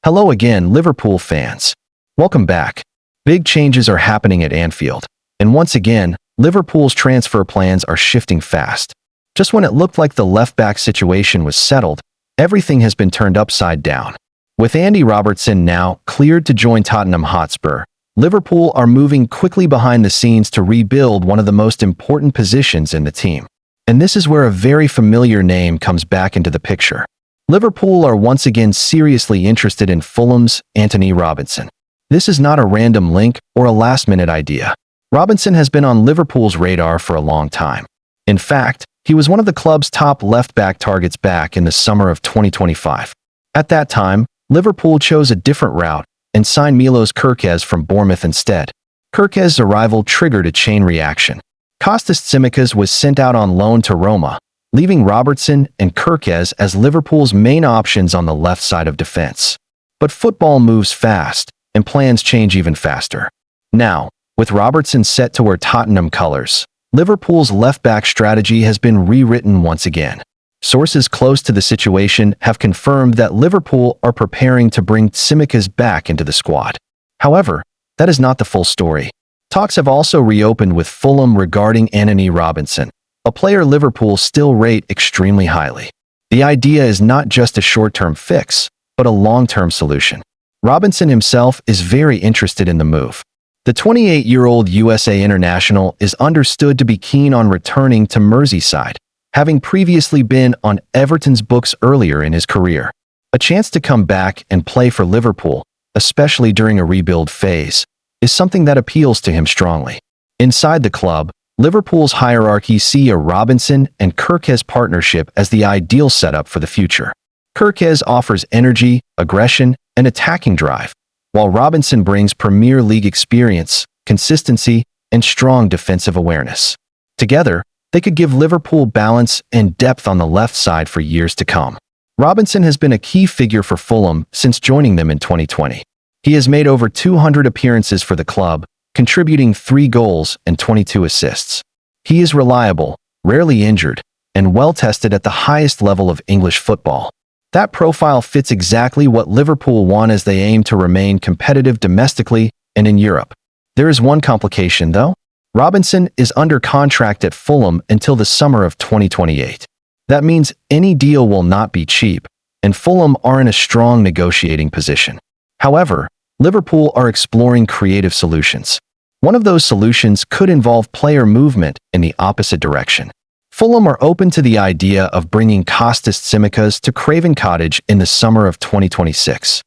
Hello again, Liverpool fans. Welcome back. Big changes are happening at Anfield, and once again, Liverpool's transfer plans are shifting fast. Just when it looked like the left-back situation was settled, everything has been turned upside down. With Andy Robertson now cleared to join Tottenham Hotspur, Liverpool are moving quickly behind the scenes to rebuild one of the most important positions in the team. And this is where a very familiar name comes back into the picture. Liverpool are once again seriously interested in Fulham's Antonee Robinson. This is not a random link or a last-minute idea. Robinson has been on Liverpool's radar for a long time. In fact, he was one of the club's top left-back targets back in the summer of 2025. At that time, Liverpool chose a different route and signed Milos Kerkez from Bournemouth instead. Kerkez's arrival triggered a chain reaction. Kostas Tsimikas was sent out on loan to Roma, leaving Robertson and Kerkez as Liverpool's main options on the left side of defense. But football moves fast, and plans change even faster. Now, with Robertson set to wear Tottenham colours, Liverpool's left-back strategy has been rewritten once again. Sources close to the situation have confirmed that Liverpool are preparing to bring Tsimikas back into the squad. However, that is not the full story. Talks have also reopened with Fulham regarding Antonee Robinson, a player Liverpool still rate extremely highly. The idea is not just a short-term fix, but a long-term solution. Robinson himself is very interested in the move. The 28-year-old USA international is understood to be keen on returning to Merseyside, having previously been on Everton's books earlier in his career. A chance to come back and play for Liverpool, especially during a rebuild phase, is something that appeals to him strongly. Inside the club, Liverpool's hierarchy see a Robinson and Kerkez partnership as the ideal setup for the future. Kerkez offers energy, aggression, and attacking drive, while Robinson brings Premier League experience, consistency, and strong defensive awareness. Together, they could give Liverpool balance and depth on the left side for years to come. Robinson has been a key figure for Fulham since joining them in 2020. He has made over 200 appearances for the club, contributing 3 goals and 22 assists. He is reliable, rarely injured, and well-tested at the highest level of English football. That profile fits exactly what Liverpool want as they aim to remain competitive domestically and in Europe. There is one complication, though. Robinson is under contract at Fulham until the summer of 2028. That means any deal will not be cheap, and Fulham are in a strong negotiating position. However, Liverpool are exploring creative solutions. One of those solutions could involve player movement in the opposite direction. Fulham are open to the idea of bringing Kostas Tsimikas to Craven Cottage in the summer of 2026.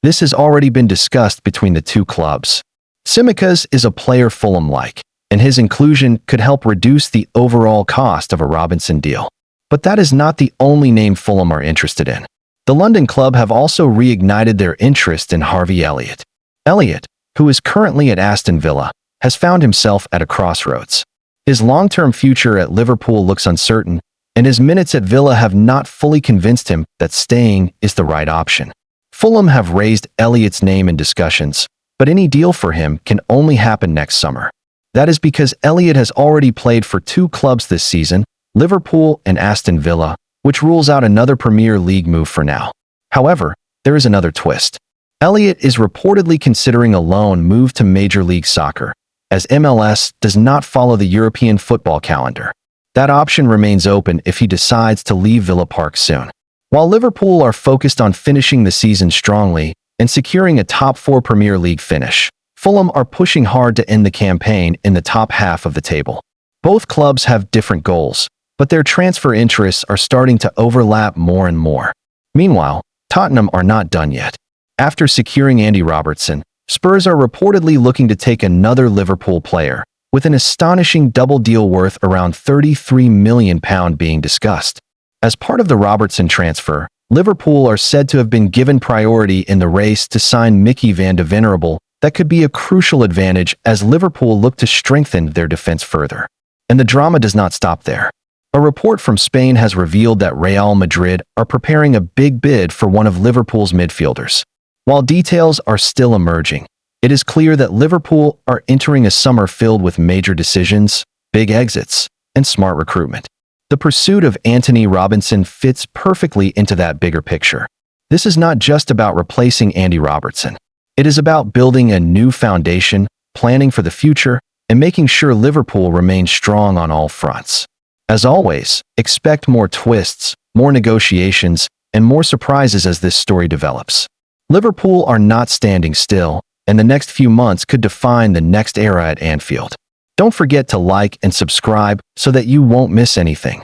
This has already been discussed between the two clubs. Tsimikas is a player Fulham like, and his inclusion could help reduce the overall cost of a Robinson deal. But that is not the only name Fulham are interested in. The London club have also reignited their interest in Harvey Elliott. Elliott, who is currently at Aston Villa, has found himself at a crossroads. His long-term future at Liverpool looks uncertain, and his minutes at Villa have not fully convinced him that staying is the right option. Fulham have raised Elliott's name in discussions, but any deal for him can only happen next summer. That is because Elliott has already played for 2 clubs this season, Liverpool and Aston Villa, which rules out another Premier League move for now. However, there is another twist. Elliott is reportedly considering a loan move to Major League Soccer, as MLS does not follow the European football calendar. That option remains open if he decides to leave Villa Park soon. While Liverpool are focused on finishing the season strongly and securing a top 4 Premier League finish, Fulham are pushing hard to end the campaign in the top half of the table. Both clubs have different goals, but their transfer interests are starting to overlap more and more. Meanwhile, Tottenham are not done yet. After securing Andy Robertson, Spurs are reportedly looking to take another Liverpool player, with an astonishing double deal worth around £33 million being discussed. As part of the Robertson transfer, Liverpool are said to have been given priority in the race to sign Mickey van de Venerable. That could be a crucial advantage as Liverpool look to strengthen their defense further. And the drama does not stop there. A report from Spain has revealed that Real Madrid are preparing a big bid for one of Liverpool's midfielders. While details are still emerging, it is clear that Liverpool are entering a summer filled with major decisions, big exits, and smart recruitment. The pursuit of Antonee Robinson fits perfectly into that bigger picture. This is not just about replacing Andy Robertson. It is about building a new foundation, planning for the future, and making sure Liverpool remains strong on all fronts. As always, expect more twists, more negotiations, and more surprises as this story develops. Liverpool are not standing still, and the next few months could define the next era at Anfield. Don't forget to like and subscribe so that you won't miss anything.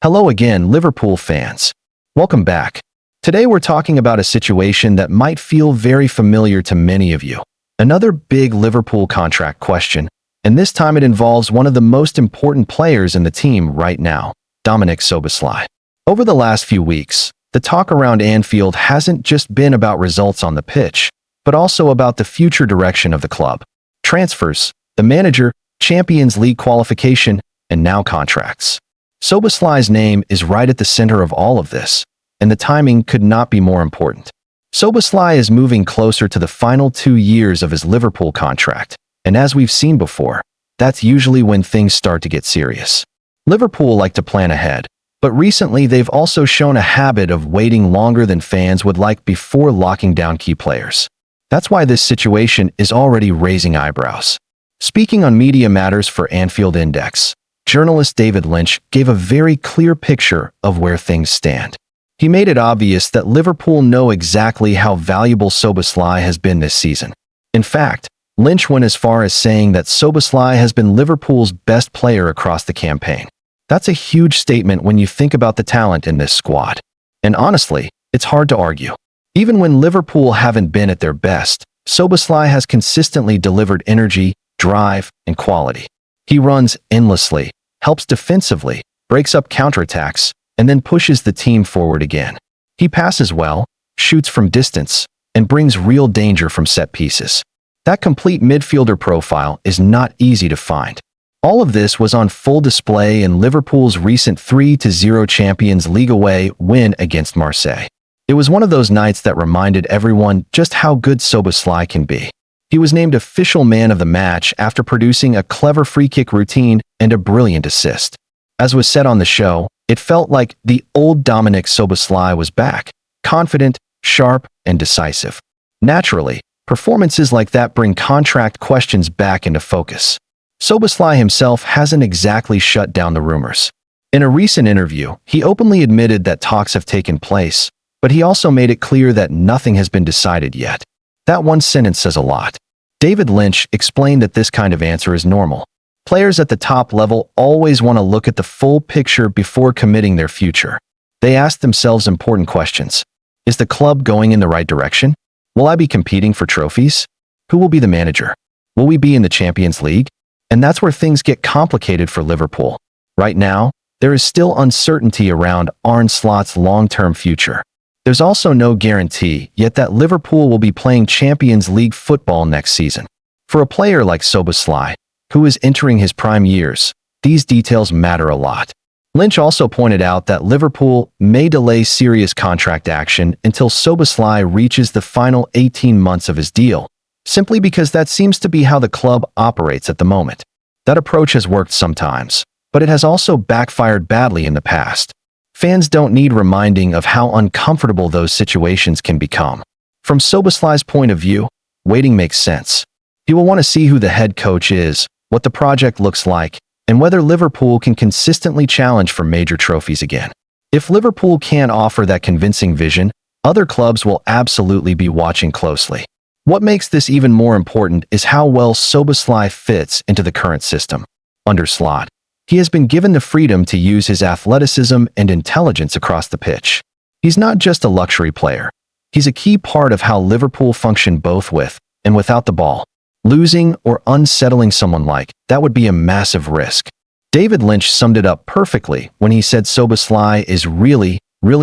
Hello again, Liverpool fans. Welcome back. Today we're talking about a situation that might feel very familiar to many of you. Another big Liverpool contract question, and this time it involves one of the most important players in the team right now, Szoboszlai. Over the last few weeks, the talk around Anfield hasn't just been about results on the pitch, but also about the future direction of the club. Transfers, the manager, Champions League qualification, and now contracts. Szoboszlai's name is right at the center of all of this, and the timing could not be more important. Szoboszlai is moving closer to the final 2 years of his Liverpool contract, and as we've seen before, that's usually when things start to get serious. Liverpool like to plan ahead, but recently they've also shown a habit of waiting longer than fans would like before locking down key players. That's why this situation is already raising eyebrows. Speaking on media matters for Anfield Index, journalist David Lynch gave a very clear picture of where things stand. He made it obvious that Liverpool know exactly how valuable Szoboszlai has been this season. In fact, Lynch went as far as saying that Szoboszlai has been Liverpool's best player across the campaign. That's a huge statement when you think about the talent in this squad. And honestly, it's hard to argue. Even when Liverpool haven't been at their best, Szoboszlai has consistently delivered energy, drive, and quality. He runs endlessly, helps defensively, breaks up counterattacks, and then pushes the team forward again. He passes well, shoots from distance, and brings real danger from set pieces. That complete midfielder profile is not easy to find. All of this was on full display in Liverpool's recent 3-0 Champions League away win against Marseille. It was one of those nights that reminded everyone just how good Szoboszlai can be. He was named official man of the match after producing a clever free-kick routine and a brilliant assist. As was said on the show, it felt like the old Szoboszlai was back, confident, sharp, and decisive. Naturally, performances like that bring contract questions back into focus. Szoboszlai himself hasn't exactly shut down the rumors. In a recent interview, he openly admitted that talks have taken place, but he also made it clear that nothing has been decided yet. That one sentence says a lot. David Lynch explained that this kind of answer is normal. Players at the top level always want to look at the full picture before committing their future. They ask themselves important questions. Is the club going in the right direction? Will I be competing for trophies? Who will be the manager? Will we be in the Champions League? And that's where things get complicated for Liverpool. Right now, there is still uncertainty around Arne Slot's long-term future. There's also no guarantee yet that Liverpool will be playing Champions League football next season. For a player like Szoboszlai, who is entering his prime years, these details matter a lot. Lynch also pointed out that Liverpool may delay serious contract action until Szoboszlai reaches the final 18 months of his deal, simply because that seems to be how the club operates at the moment. That approach has worked sometimes, but it has also backfired badly in the past. Fans don't need reminding of how uncomfortable those situations can become. From Szoboszlai's point of view, waiting makes sense. He will want to see who the head coach is, what the project looks like, and whether Liverpool can consistently challenge for major trophies again. If Liverpool can't offer that convincing vision, other clubs will absolutely be watching closely. What makes this even more important is how well Szoboszlai fits into the current system. Under Slot, he has been given the freedom to use his athleticism and intelligence across the pitch. He's not just a luxury player. He's a key part of how Liverpool function both with and without the ball. Losing or unsettling someone like that would be a massive risk. David Lynch summed it up perfectly when he said Szoboszlai is really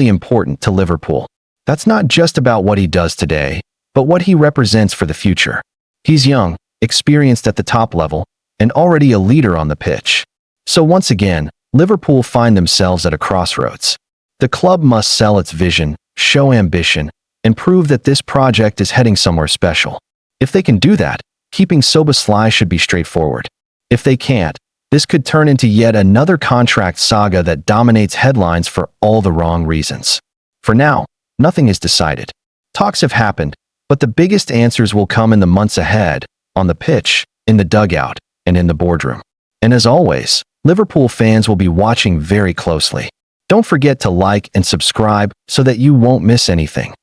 important to Liverpool. That's not just about what he does today, but what he represents for the future. He's young, experienced at the top level, and already a leader on the pitch. So once again, Liverpool find themselves at a crossroads. The club must sell its vision, show ambition, and prove that this project is heading somewhere special. If they can do that, keeping Szoboszlai should be straightforward. If they can't, this could turn into yet another contract saga that dominates headlines for all the wrong reasons. For now, nothing is decided. Talks have happened, but the biggest answers will come in the months ahead, on the pitch, in the dugout, and in the boardroom. And as always, Liverpool fans will be watching very closely. Don't forget to like and subscribe so that you won't miss anything.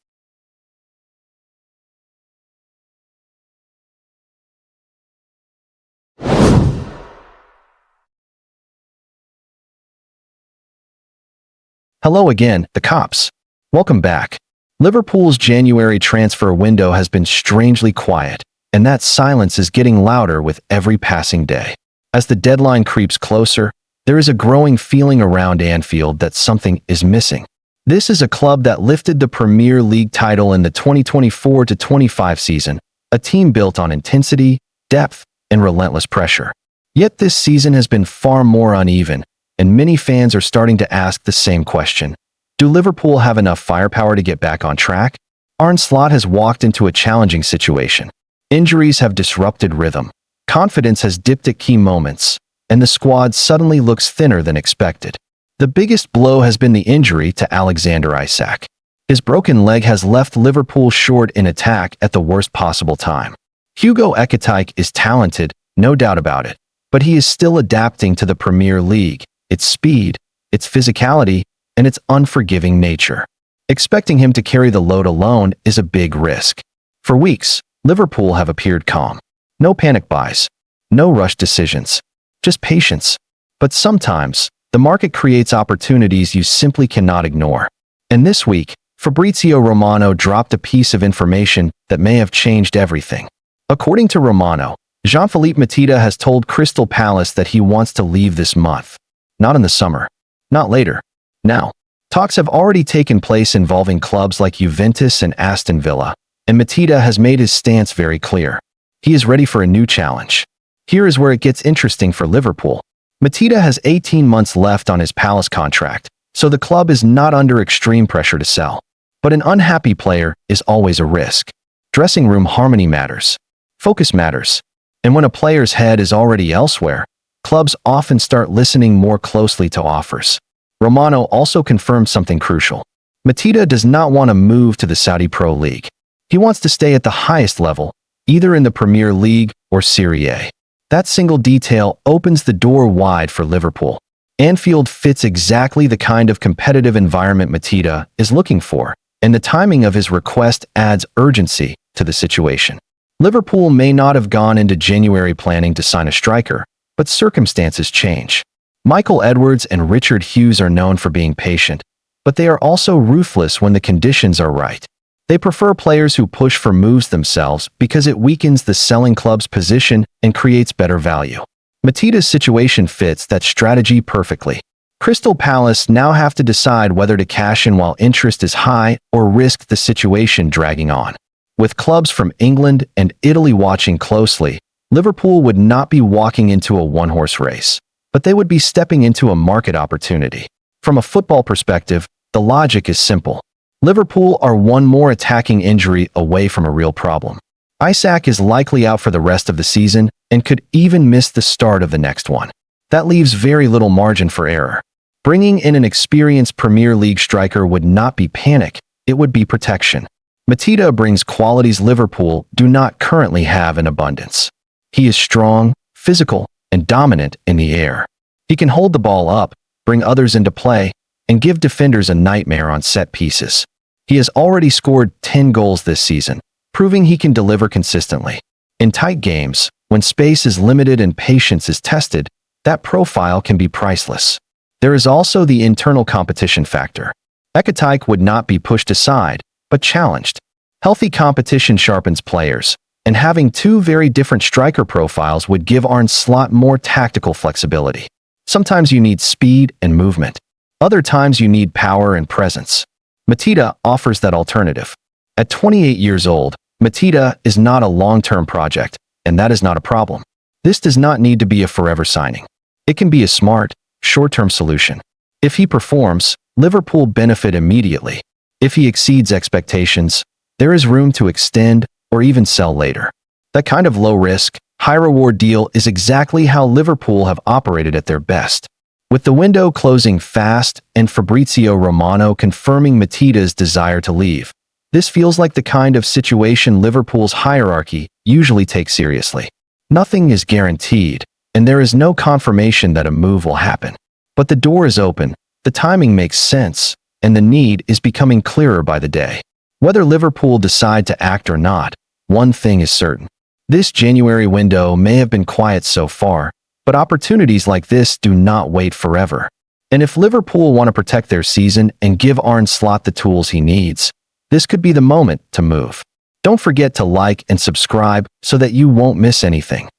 Hello again, the cops. Welcome back. Liverpool's January transfer window has been strangely quiet, and that silence is getting louder with every passing day. As the deadline creeps closer, there is a growing feeling around Anfield that something is missing. This is a club that lifted the Premier League title in the 2024-25 season, a team built on intensity, depth, and relentless pressure. Yet this season has been far more uneven, and many fans are starting to ask the same question. Do Liverpool have enough firepower to get back on track? Arne Slot has walked into a challenging situation. Injuries have disrupted rhythm. Confidence has dipped at key moments, and the squad suddenly looks thinner than expected. The biggest blow has been the injury to Alexander Isak. His broken leg has left Liverpool short in attack at the worst possible time. Hugo Ekitike is talented, no doubt about it, but he is still adapting to the Premier League, its speed, its physicality, and its unforgiving nature. Expecting him to carry the load alone is a big risk. For weeks, Liverpool have appeared calm. No panic buys, no rush decisions, just patience. But sometimes, the market creates opportunities you simply cannot ignore. And this week, Fabrizio Romano dropped a piece of information that may have changed everything. According to Romano, Jean-Philippe Mateta has told Crystal Palace that he wants to leave this month. Not in the summer. Not later. Now. Talks have already taken place involving clubs like Juventus and Aston Villa, and Mateta has made his stance very clear. He is ready for a new challenge. Here is where it gets interesting for Liverpool. Mateta has 18 months left on his Palace contract, so the club is not under extreme pressure to sell. But an unhappy player is always a risk. Dressing room harmony matters. Focus matters. And when a player's head is already elsewhere, clubs often start listening more closely to offers. Romano also confirmed something crucial. Mateta does not want to move to the Saudi Pro League. He wants to stay at the highest level, either in the Premier League or Serie A. That single detail opens the door wide for Liverpool. Anfield fits exactly the kind of competitive environment Mateta is looking for, and the timing of his request adds urgency to the situation. Liverpool may not have gone into January planning to sign a striker, but circumstances change. Michael Edwards and Richard Hughes are known for being patient, but they are also ruthless when the conditions are right. They prefer players who push for moves themselves because it weakens the selling club's position and creates better value. Mateta's situation fits that strategy perfectly. Crystal Palace now have to decide whether to cash in while interest is high or risk the situation dragging on. With clubs from England and Italy watching closely, Liverpool would not be walking into a one-horse race, but they would be stepping into a market opportunity. From a football perspective, the logic is simple. Liverpool are one more attacking injury away from a real problem. Isak is likely out for the rest of the season and could even miss the start of the next one. That leaves very little margin for error. Bringing in an experienced Premier League striker would not be panic, it would be protection. Mateta brings qualities Liverpool do not currently have in abundance. He is strong, physical, and dominant in the air. He can hold the ball up, bring others into play, and give defenders a nightmare on set pieces. He has already scored 10 goals this season, proving he can deliver consistently. In tight games, when space is limited and patience is tested, that profile can be priceless. There is also the internal competition factor. Ekitike would not be pushed aside, but challenged. Healthy competition sharpens players, and having two very different striker profiles would give Arne Slot more tactical flexibility. Sometimes you need speed and movement. Other times you need power and presence. Mateta offers that alternative. At 28 years old, Mateta is not a long-term project, and that is not a problem. This does not need to be a forever signing. It can be a smart, short-term solution. If he performs, Liverpool benefit immediately. If he exceeds expectations, there is room to extend or even sell later. That kind of low-risk, high-reward deal is exactly how Liverpool have operated at their best. With the window closing fast and Fabrizio Romano confirming Matita's desire to leave, this feels like the kind of situation Liverpool's hierarchy usually takes seriously. Nothing is guaranteed, and there is no confirmation that a move will happen. But the door is open, the timing makes sense, and the need is becoming clearer by the day. Whether Liverpool decide to act or not, one thing is certain. This January window may have been quiet so far, but opportunities like this do not wait forever. And if Liverpool want to protect their season and give Arne Slot the tools he needs, this could be the moment to move. Don't forget to like and subscribe so that you won't miss anything.